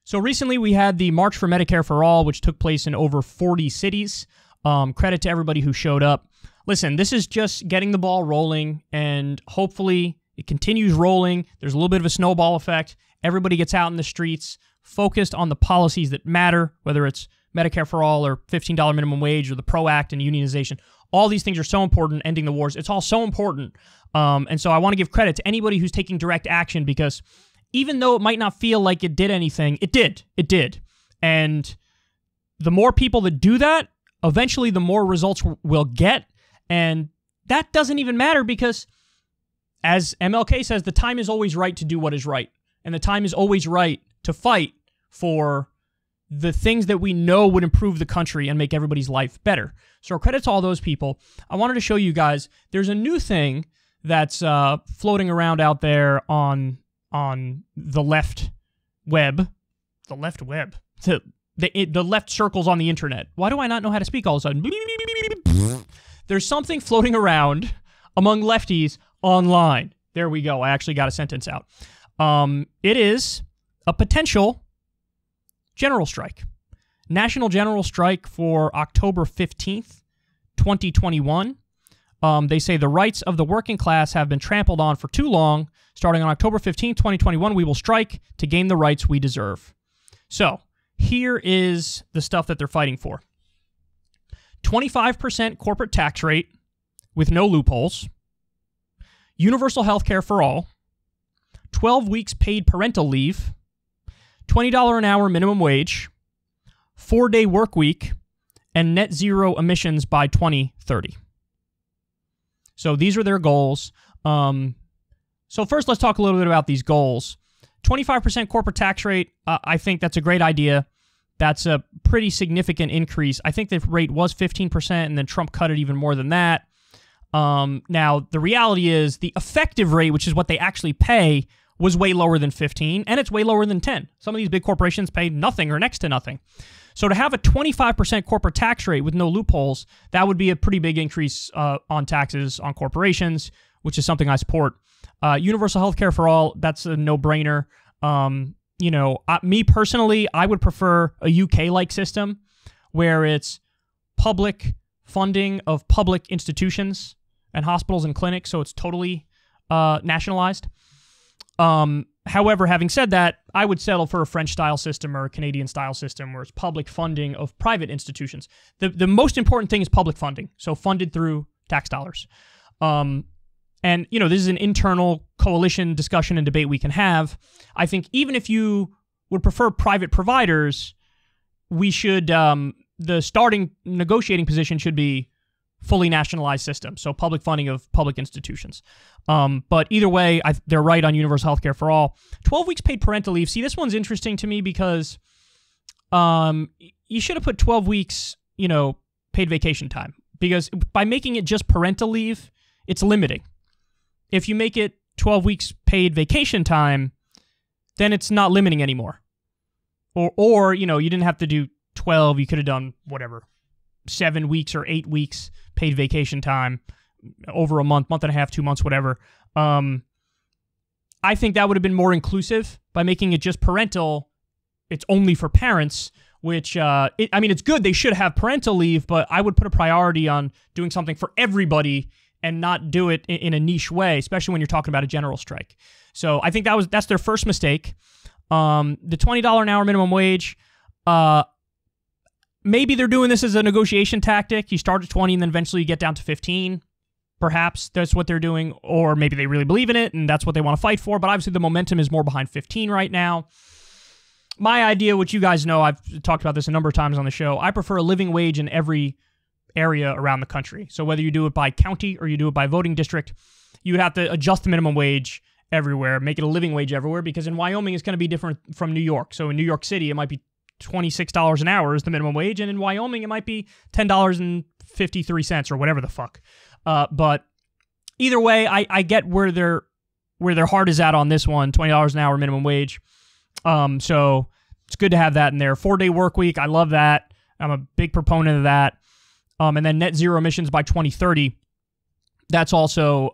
So recently we had the March for Medicare for All, which took place in over 40 cities. Credit to everybody who showed up. Listen, this is just getting the ball rolling, and hopefully it continues rolling. There's a little bit of a snowball effect. Everybody gets out in the streets, focused on the policies that matter, whether it's Medicare for All or $15 minimum wage or the PRO Act and unionization. All these things are so important, ending the wars. It's all so important. And so I want to give credit to anybody who's taking direct action, because even though it might not feel like it did anything, it did. It did. And the more people that do that, eventually the more results we'll get. And that doesn't even matter because, as MLK says, the time is always right to do what is right. And the time is always right to fight for the things that we know would improve the country and make everybody's life better. So credit to all those people. I wanted to show you guys, there's a new thing that's floating around out there on the left web. The left web. The left circles on the internet. Why do I not know how to speak all of a sudden? There's something floating around among lefties online. There we go. I actually got a sentence out. It is a potential general strike. National general strike for October 15th, 2021. They say the rights of the working class have been trampled on for too long. Starting on October 15th, 2021, we will strike to gain the rights we deserve. So, here is the stuff that they're fighting for. 25% corporate tax rate with no loopholes. Universal health care for all. 12 weeks paid parental leave. $20 an hour minimum wage. 4-day work week. And net zero emissions by 2030. So these are their goals. So first, let's talk a little bit about these goals. 25% corporate tax rate, I think that's a great idea. That's a pretty significant increase. I think the rate was 15%, and then Trump cut it even more than that. Now, the reality is the effective rate, which is what they actually pay, was way lower than 15, and it's way lower than 10. Some of these big corporations pay nothing or next to nothing. So to have a 25% corporate tax rate with no loopholes, that would be a pretty big increase on taxes on corporations, which is something I support. Universal health care for all, that's a no-brainer. Me personally, I would prefer a UK-like system where it's public funding of public institutions and hospitals and clinics, so it's totally nationalized. However, having said that, I would settle for a French-style system or a Canadian-style system where it's public funding of private institutions. The most important thing is public funding, so funded through tax dollars. And, this is an internal coalition discussion and debate we can have. I think even if you would prefer private providers, we should, the starting negotiating position should be fully nationalized system, so public funding of public institutions. But either way, they're right on universal health care for all. 12 weeks paid parental leave. See, this one's interesting to me because you should have put 12 weeks, paid vacation time. Because by making it just parental leave, it's limiting. If you make it 12 weeks paid vacation time, then it's not limiting anymore. Or you didn't have to do 12. You could have done, 7 weeks or 8 weeks paid vacation time over a month and a half, 2 months, whatever. I think that would have been more inclusive by making it just parental. It's only for parents, which, it's good. They should have parental leave, but I would put a priority on doing something for everybody and not do it in a niche way, especially when you're talking about a general strike. So I think that's their first mistake. The $20 an hour minimum wage, maybe they're doing this as a negotiation tactic. You start at 20 and then eventually you get down to 15. Perhaps that's what they're doing, or maybe they really believe in it and that's what they want to fight for. But obviously the momentum is more behind 15 right now. My idea, which you guys know, I've talked about this a number of times on the show, I prefer a living wage in every area around the country. So whether you do it by county or you do it by voting district, you would have to adjust the minimum wage everywhere, make it a living wage everywhere, because in Wyoming it's going to be different from New York. So in New York City, it might be $26 an hour is the minimum wage, and in Wyoming it might be $10.53 or whatever the fuck. But either way, I get where their heart is at on this one, $20 an hour minimum wage. So it's good to have that in there. 4-day work week, I love that. I'm a big proponent of that. And then net zero emissions by 2030. That's also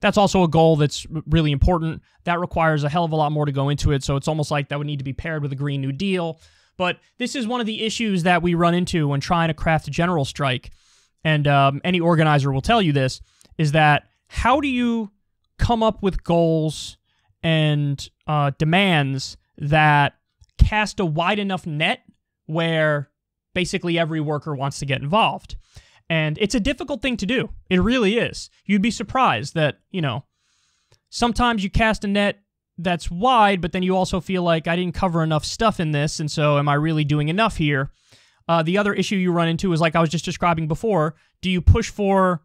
That's also a goal that's really important. That requires a hell of a lot more to go into it, so it's almost like that would need to be paired with a Green New Deal. But this is one of the issues that we run into when trying to craft a general strike, and any organizer will tell you this, is that how do you come up with goals and demands that cast a wide enough net where basically every worker wants to get involved? And it's a difficult thing to do. It really is. You'd be surprised that, sometimes you cast a net that's wide, but then you also feel like I didn't cover enough stuff in this, and so am I really doing enough here? The other issue you run into is, like I was just describing before, do you push for,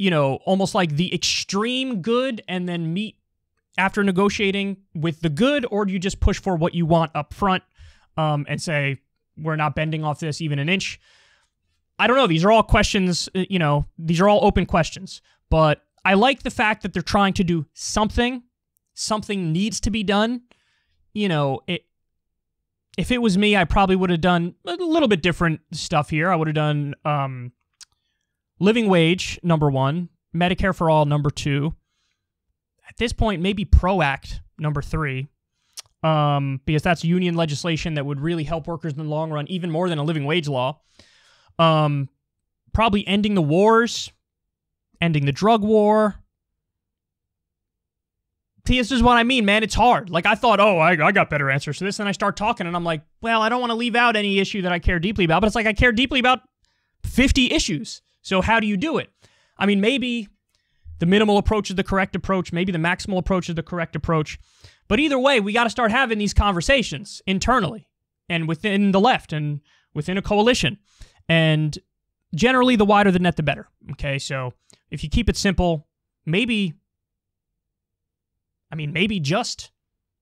almost like the extreme good and then meet after negotiating with the good, or do you just push for what you want up front and say, we're not bending off this even an inch? I don't know. These are all questions, these are all open questions. But I like the fact that they're trying to do something. Something needs to be done. If it was me, I probably would have done a little bit different stuff here. I would have done living wage, number 1, Medicare for all, number 2. At this point, maybe PRO Act, number 3, because that's union legislation that would really help workers in the long run, even more than a living wage law. Probably ending the wars, ending the drug war. See, this is what I mean, man. It's hard. Like, I thought, I got better answers to this, and I start talking, and I'm like, well, I don't want to leave out any issue that I care deeply about, but it's like I care deeply about 50 issues. So how do you do it? I mean, maybe the minimal approach is the correct approach. Maybe the maximal approach is the correct approach. But either way, we got to start having these conversations internally and within the left and within a coalition. And generally, the wider the net, the better. Okay, so if you keep it simple, maybe just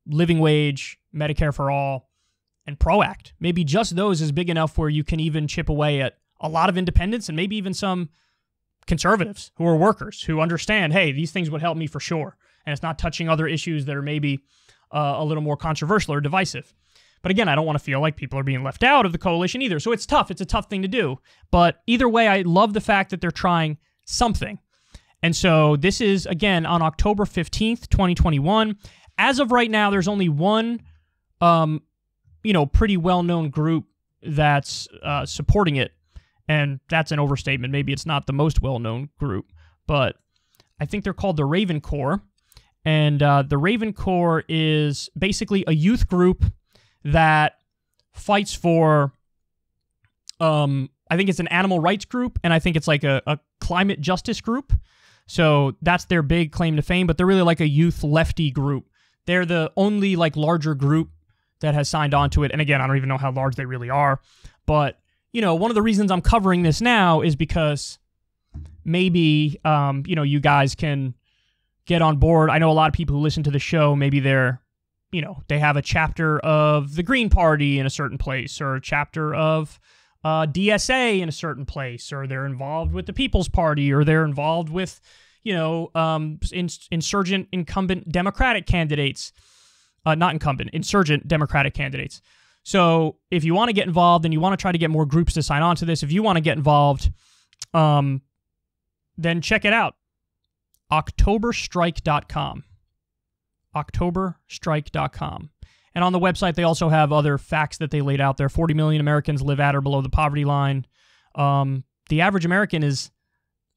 living wage, Medicare for all, and PRO Act. Maybe just those is big enough where you can even chip away at a lot of independents and maybe even some conservatives who are workers who understand, hey, these things would help me for sure. And it's not touching other issues that are maybe a little more controversial or divisive. But again, I don't want to feel like people are being left out of the coalition either. So it's tough. It's a tough thing to do. But either way, I love the fact that they're trying something. And so this is, again, on October 15th, 2021. As of right now, there's only one, pretty well-known group that's supporting it. And that's an overstatement. Maybe it's not the most well-known group. But I think they're called the Raven Corps. And the Raven Corps is basically a youth group that fights for, I think it's an animal rights group, and I think it's like a climate justice group. So that's their big claim to fame, but they're really like a youth lefty group. They're the only like larger group that has signed on to it. And again, I don't even know how large they really are. But, one of the reasons I'm covering this now is because maybe, you guys can get on board. I know a lot of people who listen to the show, maybe they're, they have a chapter of the Green Party in a certain place, or a chapter of DSA in a certain place, or they're involved with the People's Party, or they're involved with, insurgent incumbent Democratic candidates. Not incumbent, insurgent Democratic candidates. So if you want to get involved and you want to try to get more groups to sign on to this, if you want to get involved, then check it out. Octoberstrike.com. Octoberstrike.com. And on the website, they also have other facts that they laid out there. 40 million Americans live at or below the poverty line. The average American is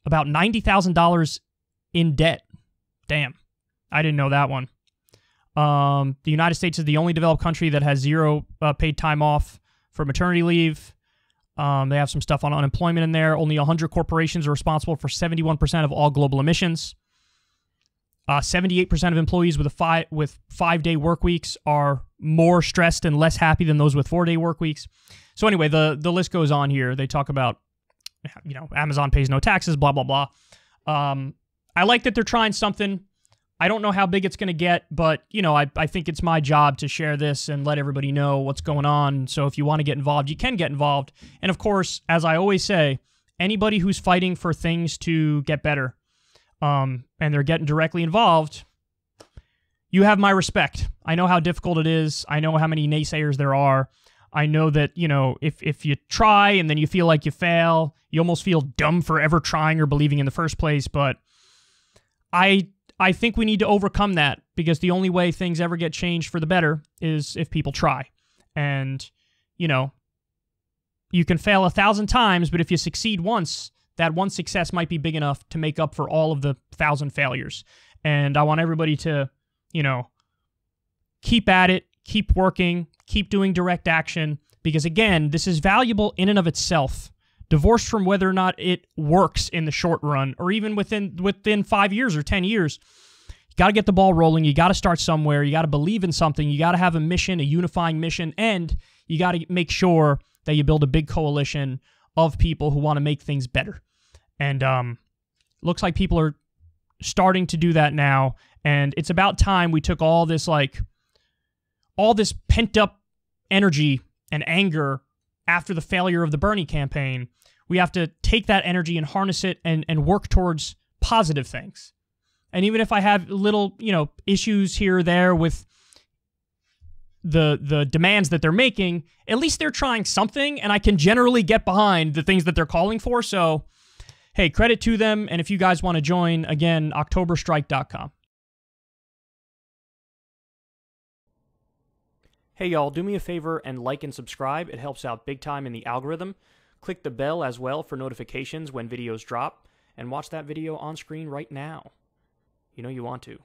about $90,000 in debt. Damn. I didn't know that one. The United States is the only developed country that has zero paid time off for maternity leave. They have some stuff on unemployment in there. Only 100 corporations are responsible for 71% of all global emissions. 78% of employees with five-day work weeks are more stressed and less happy than those with 4-day work weeks. So anyway, the list goes on here. They talk about, Amazon pays no taxes, blah, blah, blah. I like that they're trying something. I don't know how big it's going to get, but, I think it's my job to share this and let everybody know what's going on. So if you want to get involved, you can get involved. And of course, as I always say, anybody who's fighting for things to get better, and they're getting directly involved, you have my respect. I know how difficult it is. I know how many naysayers there are. I know that, if you try and then you feel like you fail, you almost feel dumb for ever trying or believing in the first place. But I think we need to overcome that, because the only way things ever get changed for the better is if people try. And, you know, you can fail 1,000 times, but if you succeed once, that one success might be big enough to make up for all of the 1,000 failures. And I want everybody to, you know, keep at it, keep working, keep doing direct action, because again, this is valuable in and of itself, divorced from whether or not it works in the short run, or even within 5 years or 10 years. You got to get the ball rolling. You got to start somewhere. You got to believe in something. You got to have a mission, a unifying mission, and you got to make sure that you build a big coalition of people who want to make things better. And looks like people are starting to do that now, and it's about time we took all this pent-up energy and anger after the failure of the Bernie campaign. We have to take that energy and harness it and work towards positive things. And even if I have little, you know, issues here or there with the demands that they're making, at least they're trying something, and I can generally get behind the things that they're calling for. So, hey, credit to them. And if you guys want to join, again, octoberstrike.com. Hey, y'all, do me a favor and like and subscribe. It helps out big time in the algorithm. Click the bell as well for notifications when videos drop, and watch that video on screen right now. You know you want to.